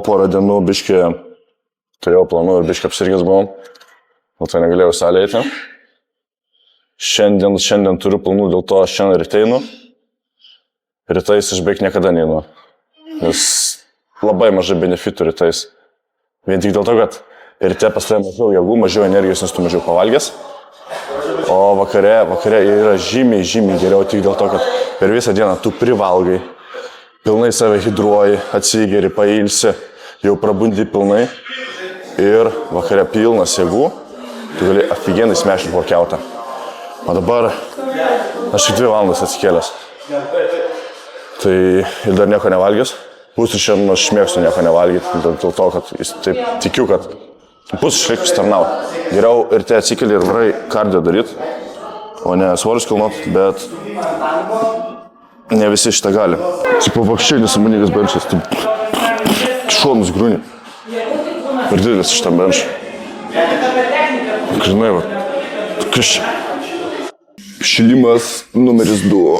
porą dienų biškį turėjau planų ir biškį apsirgęs buvom. O tai negalėjau salę eiti. Šiandien turiu planų, dėl to aš šiandien ryte einu. Rytais aš beveik niekada neinu. Nes labai mažai benefitų rytais. Vien tik dėl to, kad ryte pas tave mažiau jėgų, mažiau energijos, nes tu mažiau pavalgęs. O vakare yra žymiai geriau tik dėl to, kad per visą dieną tu privalgai. Pilnai save hidruoji, atsigeri, pailsi, jau prabundi pilnai. Ir vakare pilnas jėgų, tu gali afigenai smešinti workoutą. O dabar aš tik 2 valandas atsikėlęs. Tai ir dar nieko nevalgęs. Pusryčiam aš mėgstu nieko nevalgyti, dėl to, kad taip tikiu, kad pusryčiai starnauja. Geriau ryte atsikeli ir varai kardio daryti, o ne svorius kilnot, bet ne visi šitą gali. Tipo vakščiai nesąmoningas benčas, tu šonus grūni. Per didelis šitam benčui. Žinai, va, kas čia? Šilimas numeris 2.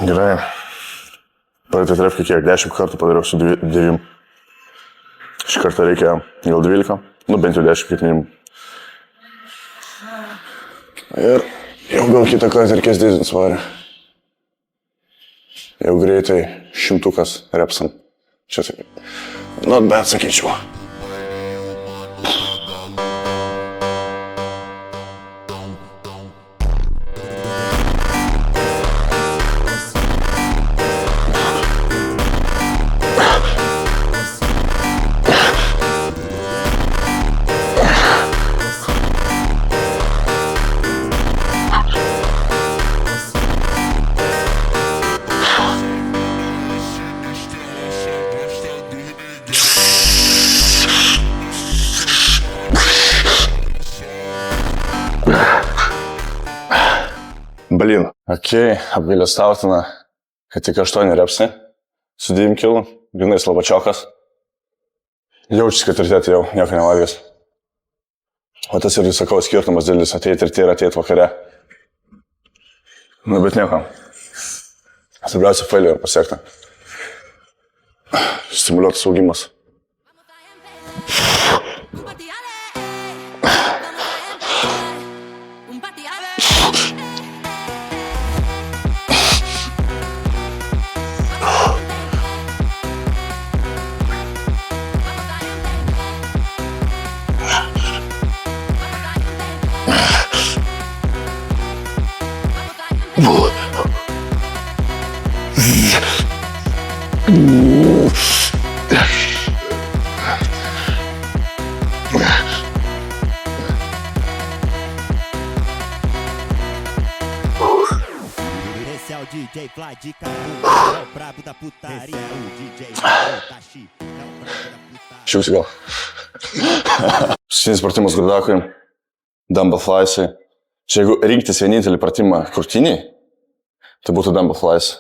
Gerai. Praeitą trefkę kiek? 10 kartų padariau su 9. Šį kartą reikia gal 12. Nu bent jau 10 kaip minimum. Ir jau gal kitą kartą reikės didinti svorį. Jau greitai 100 repsam. Čia sakai. Not bad, sakyčiau. Blin. Okei, apgailestautina, kad tik 8 repsai su 9 kilų, grinai slabačiokas. Jaučiasi, kad ryte jau nieko nevalgęs. O tas ir, sakau, skirtumas dėlis ateiti ryte ir ateiti vakare. Nu, bet nieko. Svarbiausia failio ir pasiekti. Stimuliuotas augimas. Esse é o DJ Fly de Capu, é o brabo da putaria, é o DJ Tashi, é o brabo da putaria. Šiausi gal. Paskutinis pratimas grudakui, dumbbell fliesai. Čia jeigu rinktis vienintelį pratimą krūtiniai, tai būtų dumbbell flies.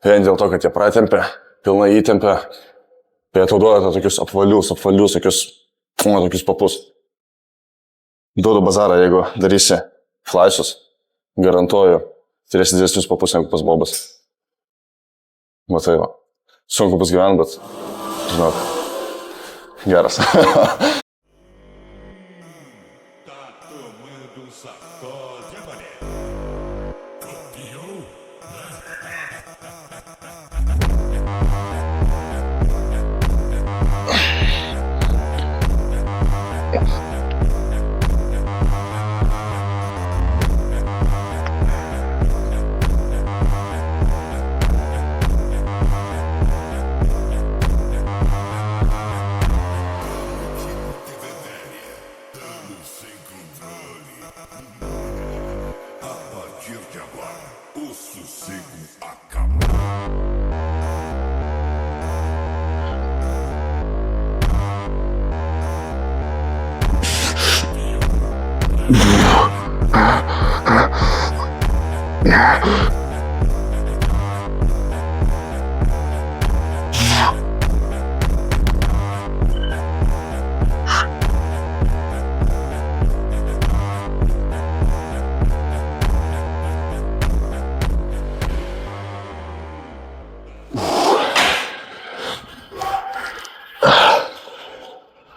Vien dėl to, kad jie pratempia, pilnai įtempia, tai tau duoda tokius apvalius, tokius papus. Duodu bazarą, jeigu darysi fliesus, garantuoju, turėsi didesnius papus negu pas Bobas. Va tai va. Sunku bus gyventi, bet, žinok, geras.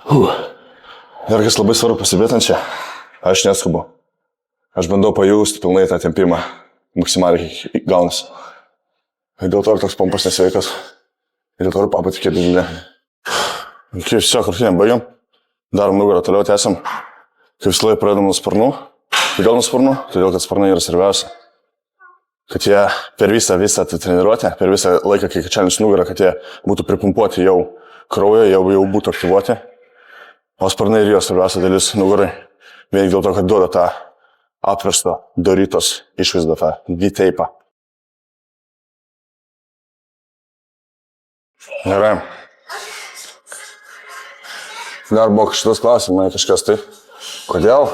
Ir kas labai svarbu pasibėtančią, aš neskubu. Aš bandau pajausti pilnai tą tempimą, maksimaliai gaunasi. Ir dėl to ir toks pompas nesveikas. Ir dėl to ir papatikėti didelė. Kai viso kartinėm baigiam, darom nugarą, toliau tęsiam. Kai visą laiką pradedam nuo sparnų. Kodėl nuo sparnų? Todėl, kad sparnai yra svarbiausia. Kad jie per visą treniruotę, per visą laiką, kai kačialinus nugarą, kad jie būtų pripumpuoti jau kraujo, jau būtų aktyvuoti. O sparnai ir jos svarbiausia dalis nugarai. Vien dėl to, kad duoda tą apverstą Doritos išvaizdą, tą V-tape'ą. Gerai. Dar buvo šitas klausimas, man kažkas tai. Kodėl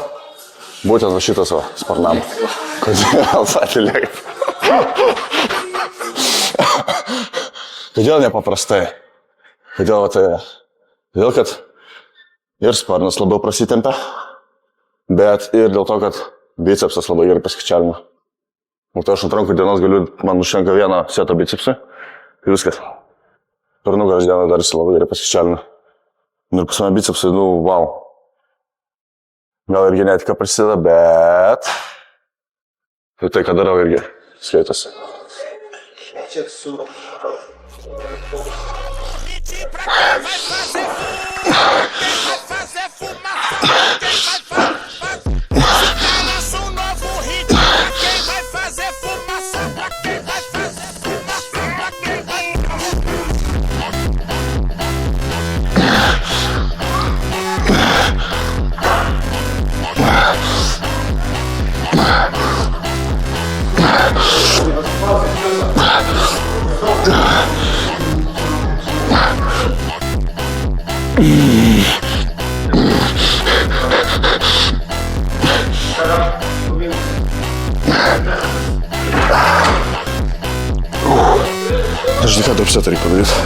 būtent va šitas va sparnam? Kodėl atiliekt? Kodėl nepaprastai? Kodėl va tai? Todėl, kad ir sparnas labiau prasitempia, bet ir dėl to, kad bicepsas labai gerai paskaičiavimo. Ir tai aš ant rankų dienos galiu, man užtenka vieną setą bicepsą ir viskas. Per nugaros dieną dar jis labai gerai paskaičiavimo. Ir pas mane bicepsai, wow. Gal ir genetika prisideda, bet tai, ką darau, irgi skaitosi. Aš ką dar psetą reikia padaryti.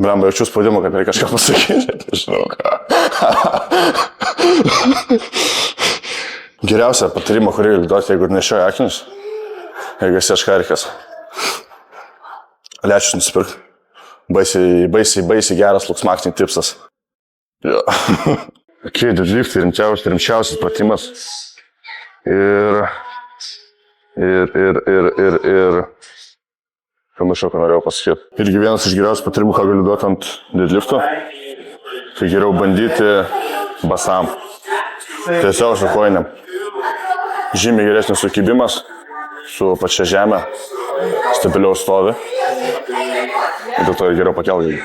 Blemba, jaučiu spaudimą, kad reikia kažką pasakyti, žinau ką. Geriausia patarimo, kurį galiu duoti, jeigu nešioja akinius, jeigu esi aškarikas. Lečius nusipirk. Baisiai geras luksmaktinis tipsas. Jo. Okay, deadliftai rimčiausias pratimas. Ir pamiršau, ką norėjau pasakyti. Irgi vienas iš geriausių patarimų, ką galiu duoti ant deadlifto, tai geriau bandyti basam. Tiesiog su kojinėm. Žymiai geresnis sukibimas su pačia žemė, stabiliau stovi. Ir dėl to ir geriau pakelti.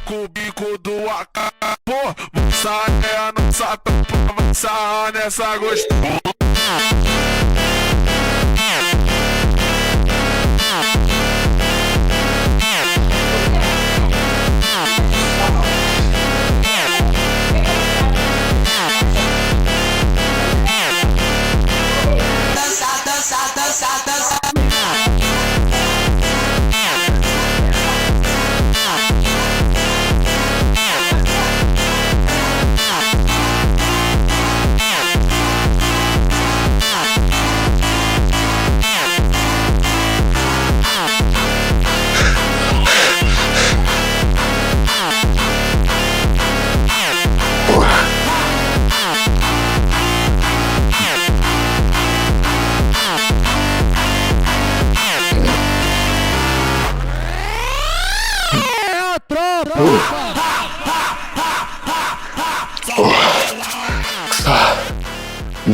Com o bico do acabou, moça é a nossa tropa, avançar nessa gostosa.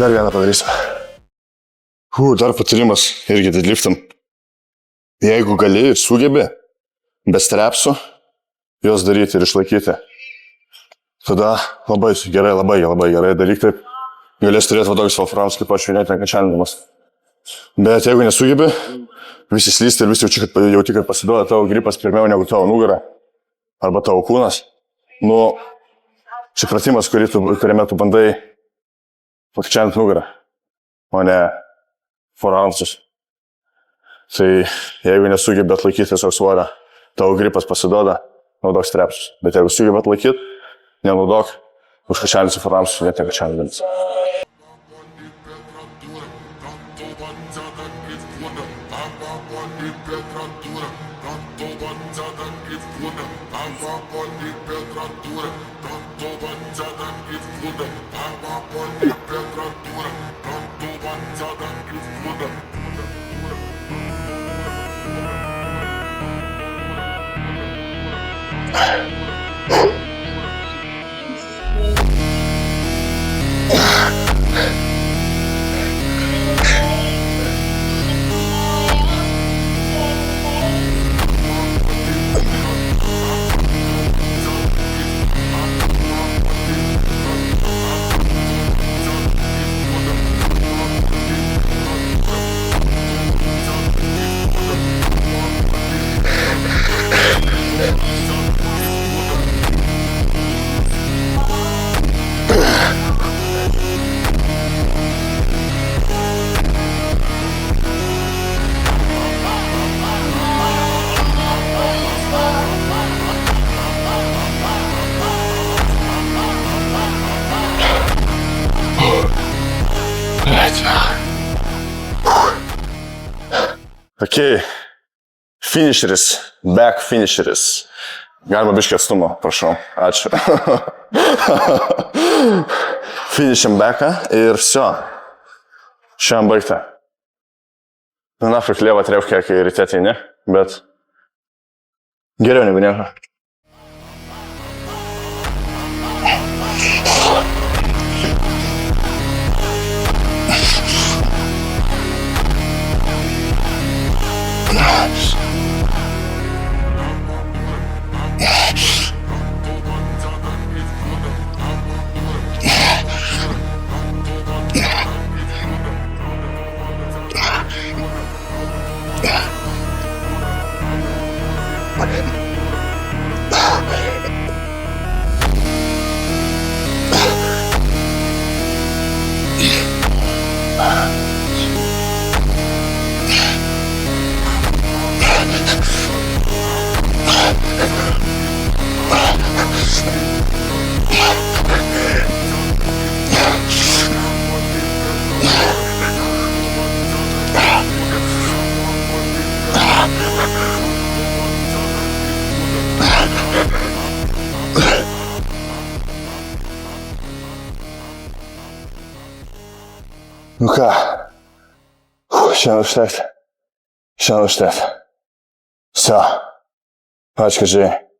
Dar vieną padarysiu. Dar patarimas irgi deadliftam. Jeigu gali ir sugebi, be strepsų, juos daryti ir išlaikyti. Tada labai gerai daryk taip. Galės turėti va tokius valframus, kaip aš jau net nekačialinamas. Bet jeigu nesugebi, visi slysta ir visi jauti, kad pasiduoda tavo gripas pirmiau negu tavo nugara arba tavo kūnas. Nu, čia pratimas, kuriame tu bandai pakčiant nugarą, o ne forearmsus. Tai jeigu nesugebėt atlaikyti tiesiog svorio, tavo gripas pasiduoda, naudok strepsus. Bet jeigu sugebėt atlaikyti, nenaudok užkačialinsi forearmsus, net nekačialinsi. Ok, finisheris, back finisheris. Galima biškį atstumą, prašau. Ačiū. Finishim backą ir всё. Šiandien baigta. Nafik lieva trevkė, kai ryte ateini, bet geriau negu nieko. Nu ką, šiandien užtekt. Все, ačiū, kad žiūrėjai.